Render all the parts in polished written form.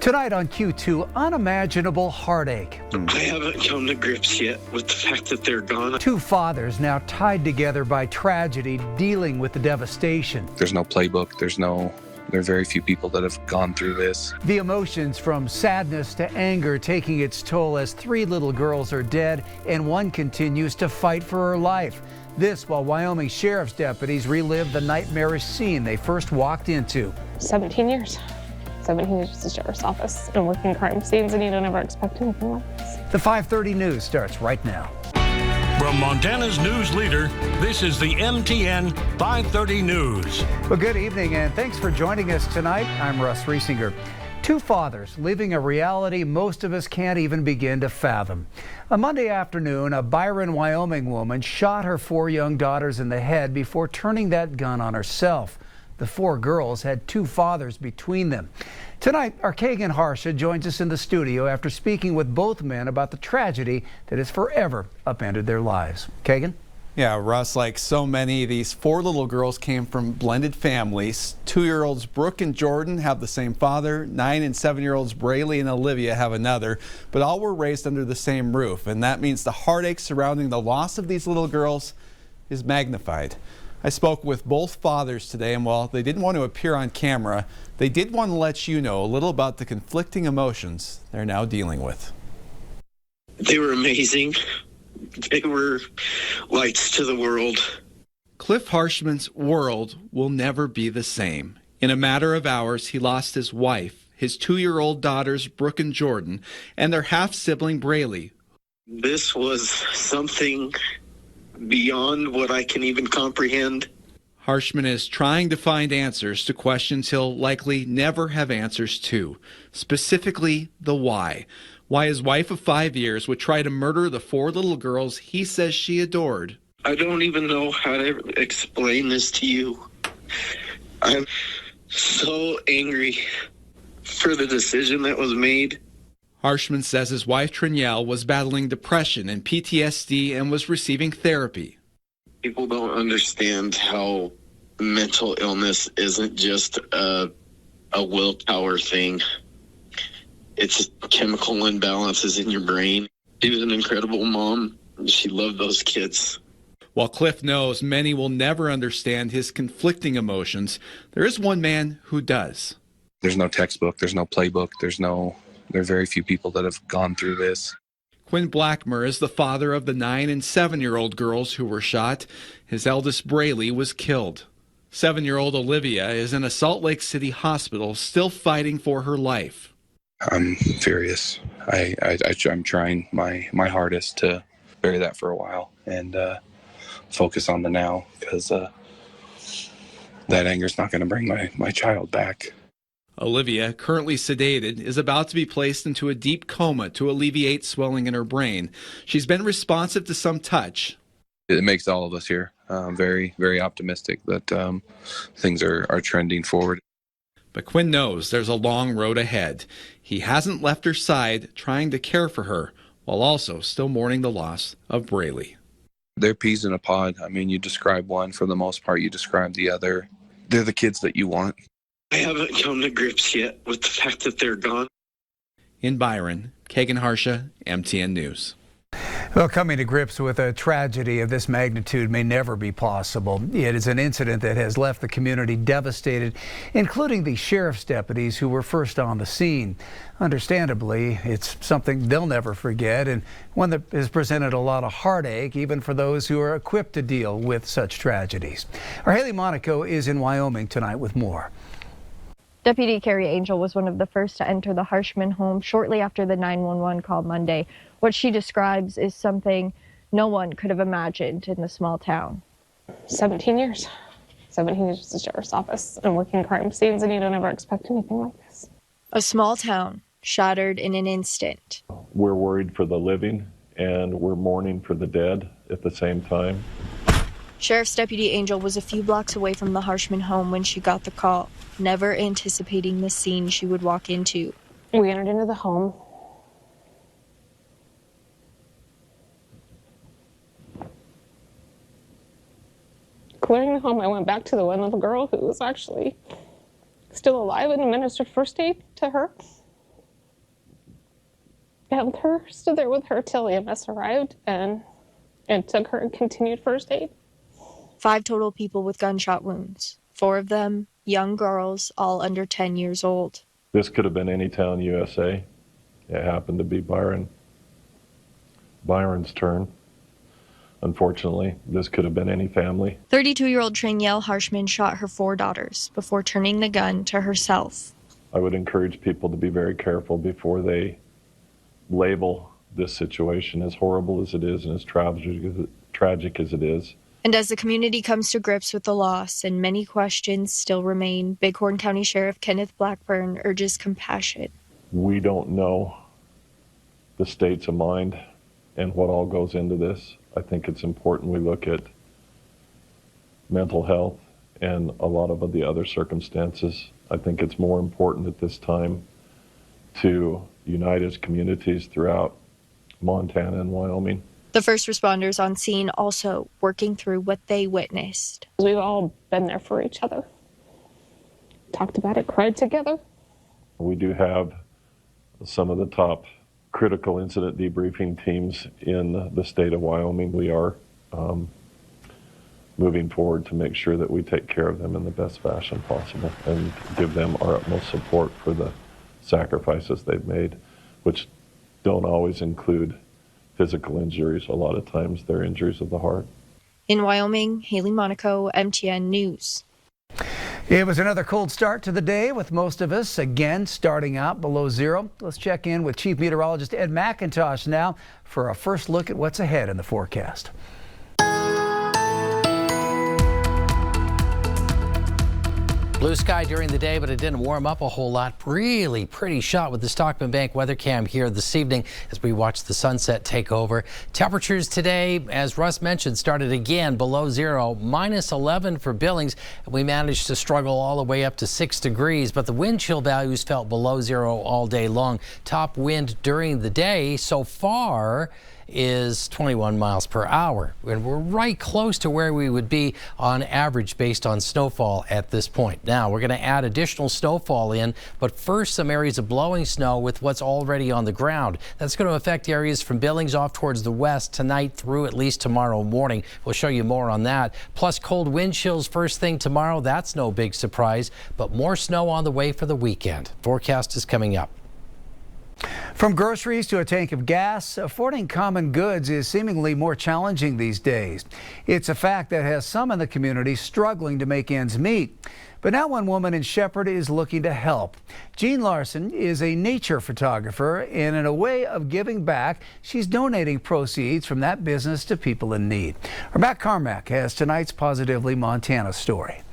Tonight on Q2, unimaginable heartache. I haven't come to grips yet with the fact that they're gone. Two fathers now tied together by tragedy, dealing with the devastation. There's no playbook. There are very few people that have gone through this. The emotions from sadness to anger taking its toll as three little girls are dead and one continues to fight for her life. This while Wyoming sheriff's deputies relive the nightmarish scene they first walked into. 17 years. 17 years at the sheriff's office and working crime scenes, and you don't ever expect anything like this. The 5:30 news starts right now. From Montana's news leader, this is the MTN 530 News. Well, good evening and thanks for joining us tonight. I'm Russ Riesinger. Two fathers living a reality most of us can't even begin to fathom. On Monday afternoon, a Byron, Wyoming woman shot her four young daughters in the head before turning that gun on herself. The four girls had two fathers between them. Tonight, our Kagan Harsha joins us in the studio after speaking with both men about the tragedy that has forever upended their lives. Kagan? Yeah, Russ, like so many, these four little girls came from blended families. 2-year-olds Brooke and Jordan have the same father. 9- and 7-year-olds Braylee and Olivia have another. But all were raised under the same roof, and that means the heartache surrounding the loss of these little girls is magnified. I spoke with both fathers today, and while they didn't want to appear on camera, they did want to let you know a little about the conflicting emotions they're now dealing with. They were amazing. They were lights to the world. Cliff Harshman's world will never be the same. In a matter of hours, he lost his wife, his 2-year-old daughters, Brooke and Jordan, and their half-sibling, Braylee. This was something beyond what I can even comprehend. Harshman is trying to find answers to questions he'll likely never have answers to, specifically the why. Why his wife of 5 years would try to murder the four little girls he says she adored. I don't even know how to explain this to you. I'm so angry for the decision that was made. Harshman says his wife Trinielle was battling depression and PTSD and was receiving therapy. People don't understand how mental illness isn't just a willpower thing. It's chemical imbalances in your brain. She was an incredible mom. She loved those kids. While Cliff knows many will never understand his conflicting emotions, there is one man who does. There's no textbook. There's no playbook. There are very few people that have gone through this. Quinn Blackmer is the father of the 9- and 7-year-old girls who were shot. His eldest, Braylee, was killed. 7-year-old Olivia is in a Salt Lake City hospital, still fighting for her life. I'm furious. I'm trying my hardest to bury that for a while and focus on the now, because that anger's not going to bring my child back. Olivia, currently sedated, is about to be placed into a deep coma to alleviate swelling in her brain. She's been responsive to some touch. It makes all of us here very, very optimistic that things are trending forward. But Quinn knows there's a long road ahead. He hasn't left her side, trying to care for her, while also still mourning the loss of Braylee. They're peas in a pod. I mean, you describe one, for the most part, you describe the other. They're the kids that you want. I haven't come to grips yet with the fact that they're gone. In Byron, Kagan Harsha, MTN News. Well, coming to grips with a tragedy of this magnitude may never be possible. It is an incident that has left the community devastated, including the sheriff's deputies who were first on the scene. Understandably, it's something they'll never forget, and one that has presented a lot of heartache, even for those who are equipped to deal with such tragedies. Our Haley Monaco is in Wyoming tonight with more. Deputy Carrie Angel was one of the first to enter the Harshman home shortly after the 911 call Monday. What she describes is something no one could have imagined in the small town. 17 years. 17 years at the sheriff's office and working crime scenes, and you don't ever expect anything like this. A small town shattered in an instant. We're worried for the living and we're mourning for the dead at the same time. Sheriff's Deputy Angel was a few blocks away from the Harshman home when she got the call, never anticipating the scene she would walk into. We entered into the home. Clearing the home, I went back to the one little girl who was actually still alive and administered first aid to her. held her, stood there with her till EMS arrived and took her and continued first aid. 5 total people with gunshot wounds. 4 of them, young girls, all under 10 years old. This could have been any town USA. It happened to be Byron's turn. Unfortunately, this could have been any family. 32-year-old Tranielle Harshman shot her 4 daughters before turning the gun to herself. I would encourage people to be very careful before they label this situation, as horrible as it is and as tragic as it is. And as the community comes to grips with the loss and many questions still remain, Bighorn County Sheriff Kenneth Blackburn urges compassion. We don't know the states of mind and what all goes into this. I think it's important we look at mental health and a lot of the other circumstances. I think it's more important at this time to unite as communities throughout Montana and Wyoming. The first responders on scene also working through what they witnessed. We've all been there for each other, talked about it, cried together. We do have some of the top critical incident debriefing teams in the state of Wyoming. We are moving forward to make sure that we take care of them in the best fashion possible and give them our utmost support for the sacrifices they've made, which don't always include physical injuries. A lot of times they're injuries of the heart. In Wyoming, Haley Monaco, MTN News. It was another cold start to the day, with most of us again starting out below zero. Let's check in with Chief Meteorologist Ed McIntosh now for a first look at what's ahead in the forecast. Blue sky during the day, but it didn't warm up a whole lot. Really pretty shot with the Stockman Bank weather cam here this evening as we watch the sunset take over. Temperatures today, as Russ mentioned, started again below zero, -11 for Billings. We managed to struggle all the way up to 6 degrees, but the wind chill values felt below zero all day long. Top wind during the day so far is 21 miles per hour. And we're right close to where we would be on average based on snowfall at this point. Now we're going to add additional snowfall in, but first some areas of blowing snow with what's already on the ground. That's going to affect areas from Billings off towards the west tonight through at least tomorrow morning. We'll show you more on that. Plus cold wind chills first thing tomorrow. That's no big surprise, but more snow on the way for the weekend. Forecast is coming up. From groceries to a tank of gas, affording common goods is seemingly more challenging these days. It's a fact that has some in the community struggling to make ends meet. But now one woman in Shepherd is looking to help. Jean Larson is a nature photographer, and in a way of giving back, she's donating proceeds from that business to people in need. Our Matt Carmack has tonight's Positively Montana story.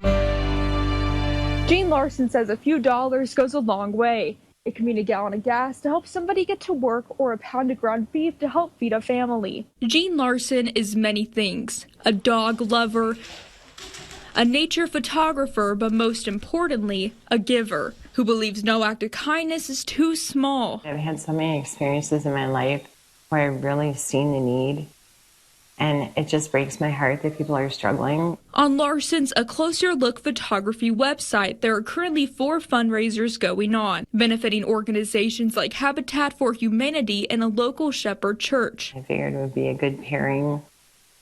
Jean Larson says a few dollars goes a long way. It can mean a gallon of gas to help somebody get to work or a pound of ground beef to help feed a family. Jean Larson is many things: a dog lover, a nature photographer, but most importantly, a giver who believes no act of kindness is too small. I've had so many experiences in my life where I've really seen the need, and it just breaks my heart that people are struggling. On Larson's A Closer Look photography website, there are currently 4 fundraisers going on, benefiting organizations like Habitat for Humanity and a local Shepherd church. I figured it would be a good pairing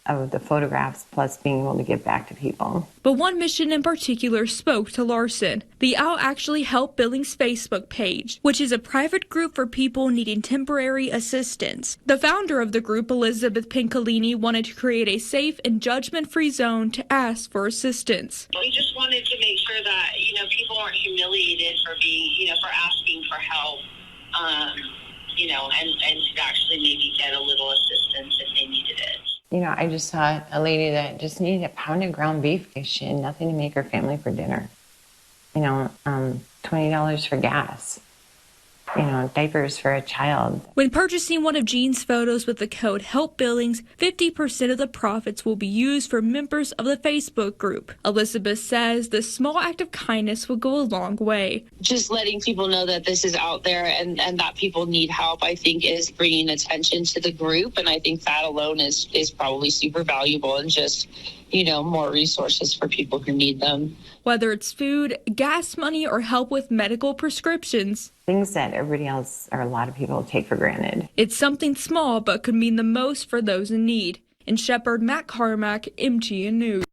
of the photographs plus being able to give back to people. But one mission in particular spoke to Larson, the I'll Actually Help Billings Facebook page, which is a private group for people needing temporary assistance. The founder of the group, Elizabeth Pincolini, wanted to create a safe and judgment-free zone to ask for assistance. We just wanted to make sure that, people aren't humiliated for being, for asking for help, and to actually maybe get a little assistance if they needed it. I just saw a lady that just needed a pound of ground beef. She had nothing to make her family for dinner. $20 for gas. Diapers for a child. When purchasing one of Jean's photos with the code HELPBillings, 50% of the profits will be used for members of the Facebook group. Elizabeth says the small act of kindness will go a long way. Just letting people know that this is out there and that people need help, I think, is bringing attention to the group. And I think that alone is probably super valuable, and just more resources for people who need them. Whether it's food, gas money, or help with medical prescriptions. Things that everybody else or a lot of people take for granted. It's something small but could mean the most for those in need. In Shepherd, Matt Carmack, MTN News.